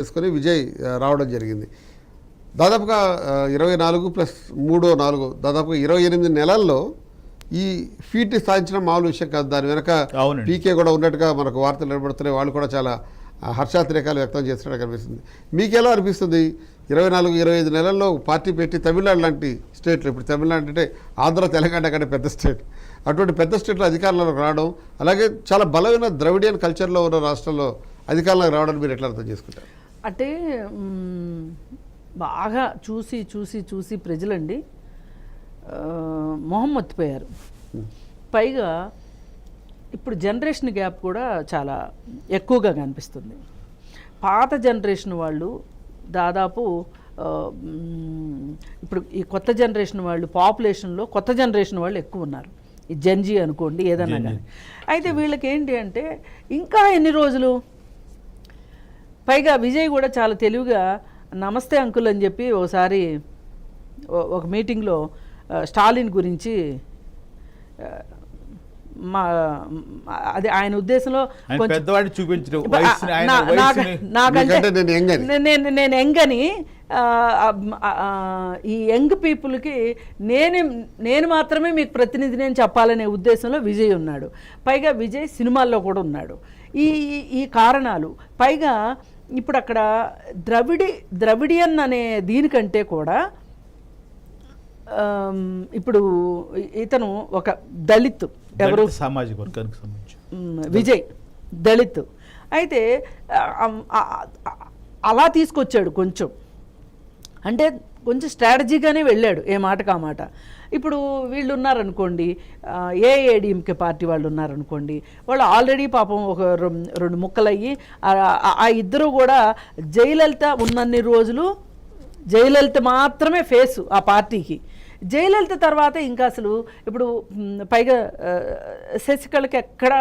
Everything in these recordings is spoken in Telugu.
చేసుకొని విజయ్ రావడం జరిగింది. దాదాపుగా 24 ప్లస్ 3 4 దాదాపుగా 28 నెలల్లో ఈ ఫీట్ని సాధించడం మామూలు విషయం కాదు. దాని వెనక పీకే కూడా ఉన్నట్టుగా మనకు వార్తలు నిలబడుతున్నాయి. వాళ్ళు కూడా చాలా హర్షాతిరేకాలు వ్యక్తం చేస్తున్నట్టు కనిపిస్తుంది. మీకు ఎలా అనిపిస్తుంది? 24-25 నెలల్లో పార్టీ పెట్టి తమిళనాడు లాంటి స్టేట్లో, ఇప్పుడు తమిళనాడు అంటే ఆంధ్ర తెలంగాణ కంటే పెద్ద స్టేట్, అటువంటి పెద్ద స్టేట్లో అధికారంలోకి రావడం, అలాగే చాలా బలమైన ద్రవిడియన్ కల్చర్లో ఉన్న రాష్ట్రంలో అధికారంలోకి రావడానికి మీరు ఎట్లా అర్థం చేసుకుంటారు? అంటే బాగా చూసి చూసి చూసి ప్రజలండి మొహం మర్చిపోయారు. పైగా ఇప్పుడు జనరేషన్ గ్యాప్ కూడా చాలా ఎక్కువగా కనిపిస్తుంది. పాత జనరేషన్ వాళ్ళు దాదాపు ఇప్పుడు ఈ కొత్త జనరేషన్ వాళ్ళు పాపులేషన్లో కొత్త జనరేషన్ వాళ్ళు ఎక్కువ ఉన్నారు. ఈ జెన్జీ అనుకోండి ఏదన్నా కానీ. అయితే వీళ్ళకి ఏంటి అంటే ఇంకా ఎన్ని రోజులు. పైగా విజయ్ కూడా చాలా తెలివిగా నమస్తే అంకుల్ అని చెప్పి ఒకసారి ఒక మీటింగ్లో స్టాలిన్ గురించి అది ఆయన ఉద్దేశంలో నేను యంగని ఈ యంగ్ పీపుల్కి నేను మాత్రమే మీకు ప్రతినిధిని అని చెప్పాలనే ఉద్దేశంలో విజయ్ ఉన్నాడు. పైగా విజయ్ సినిమాల్లో కూడా ఉన్నాడు. ఈ కారణాలు పైగా ఇప్పుడు అక్కడ ద్రవిడియన్ అనే దీనికంటే కూడా ఇప్పుడు ఇతను ఒక దళిత్, ఎవరు సామాజిక వర్గానికి సంబంధించి విజయ్ దళిత్ అయితే అలా తీసుకొచ్చాడు. కొంచెం అంటే కొంచెం స్ట్రాటజీగానే వెళ్ళాడు, ఏ మాటకు ఆ మాట. ఇప్పుడు వీళ్ళు ఉన్నారనుకోండి, ఏఐఏడిఎంకే పార్టీ వాళ్ళు ఉన్నారనుకోండి, వాళ్ళు ఆల్రెడీ పాపం ఒక 2 ముక్కలయ్యి ఆ ఇద్దరు కూడా జయలలిత ఉన్నన్ని రోజులు జయలలిత మాత్రమే ఫేసు ఆ పార్టీకి. జయలలిత తర్వాత ఇంకా అసలు ఇప్పుడు పైగా శశికళకి ఎక్కడ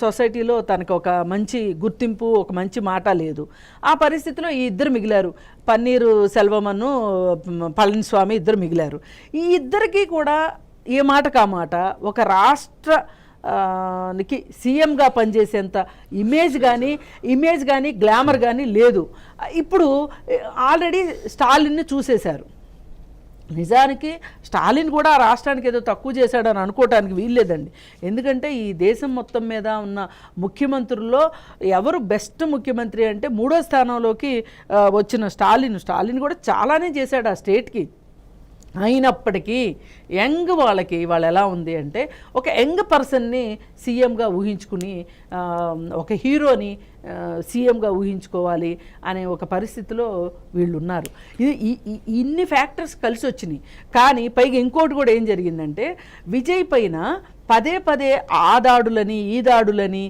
సొసైటీలో తనకు ఒక మంచి గుర్తింపు, ఒక మంచి మాట లేదు. ఆ పరిస్థితిలో ఈ ఇద్దరు మిగిలారు, పన్నీరు సెల్వమన్ను పళనిస్వామి ఇద్దరు మిగిలారు. ఈ ఇద్దరికి కూడా ఏ మాటకు ఆ మాట ఒక రాష్ట్ర నికి సీఎంగా పనిచేసేంత ఇమేజ్ కానీ గ్లామర్ కానీ లేదు. ఇప్పుడు ఆల్రెడీ స్టాలిన్ని చూసేశారు. నిజానికి స్టాలిన్ కూడా ఆ రాష్ట్రానికి ఏదో తక్కువ చేశాడని అనుకోవటానికి వీల్లేదండి. ఎందుకంటే ఈ దేశం మొత్తం మీద ఉన్న ముఖ్యమంత్రుల్లో ఎవరు బెస్ట్ ముఖ్యమంత్రి అంటే 3వ స్థానంలోకి వచ్చిన స్టాలిన్ కూడా చాలానే చేశాడు ఆ స్టేట్కి. అయినప్పటికీ వాళ్ళు ఎలా ఉంది అంటే ఒక యంగ్ పర్సన్ని సీఎంగా ఊహించుకుని, ఒక హీరోని సీఎంగా ఊహించుకోవాలి అనే ఒక పరిస్థితిలో వీళ్ళు ఉన్నారు. ఇన్ని ఫ్యాక్టర్స్ కలిసి వచ్చినాయి. కానీ పైగా ఇంకోటి కూడా ఏం జరిగిందంటే విజయ్ పైన పదే ఆ దాడులని ఈ దాడులని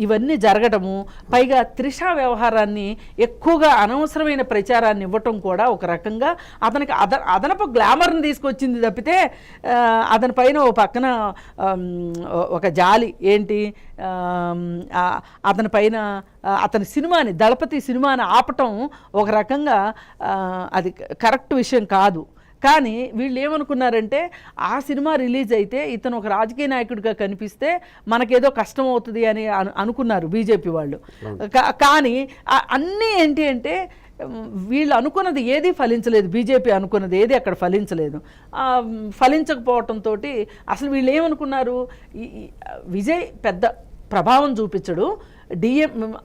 ఇవన్నీ జరగటము, పైగా త్రిష వ్యవహారాన్ని ఎక్కువగా అనవసరమైన ప్రచారాన్ని ఇవ్వటం కూడా ఒక రకంగా అతనికి అదనపు గ్లామర్ని తీసుకొచ్చింది తప్పితే అతని పైన ఓ పక్కన ఒక జాలి ఏంటి, అతని పైన అతని సినిమాని దళపతి సినిమాని ఆపటం ఒక రకంగా అది కరెక్ట్ విషయం కాదు. కానీ వీళ్ళు ఏమనుకున్నారంటే ఆ సినిమా రిలీజ్ అయితే ఇతను ఒక రాజకీయ నాయకుడిగా కనిపిస్తే మనకేదో కష్టం అవుతుంది అని అనుకున్నారు బీజేపీ వాళ్ళు. కానీ అన్నీ ఏంటి అంటే వీళ్ళు అనుకున్నది ఏది ఫలించలేదు. బీజేపీ అనుకున్నది ఏది అక్కడ ఫలించలేదు. ఫలించకపోవటంతో అసలు వీళ్ళు ఏమనుకున్నారు, విజయ్ పెద్ద ప్రభావం చూపించడు,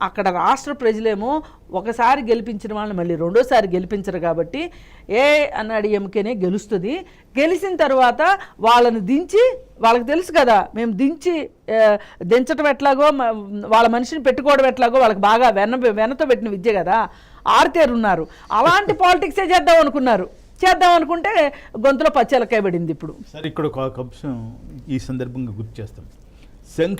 అక్కడ రాష్ట్ర ప్రజలేమో ఒకసారి గెలిపించిన వాళ్ళని మళ్ళీ రెండోసారి గెలిపించరు కాబట్టి ఏఐఏడిఎంకేనే గెలుస్తుంది. గెలిచిన తర్వాత వాళ్ళని దించి, వాళ్ళకి తెలుసు కదా మేము దించటం ఎట్లాగో, వాళ్ళ మనిషిని పెట్టుకోవడం ఎట్లాగో వాళ్ళకి బాగా వెనతో పెట్టిన విద్య కదా, ఆర్తేరున్నారు. అలాంటి పాలిటిక్సే చేద్దాం అనుకుంటే గొంతులో పచ్చెలకాయ పడింది. ఇప్పుడు సరే, ఇక్కడ ఒక అంశం ఈ సందర్భంగా గుర్తు చేస్తాం.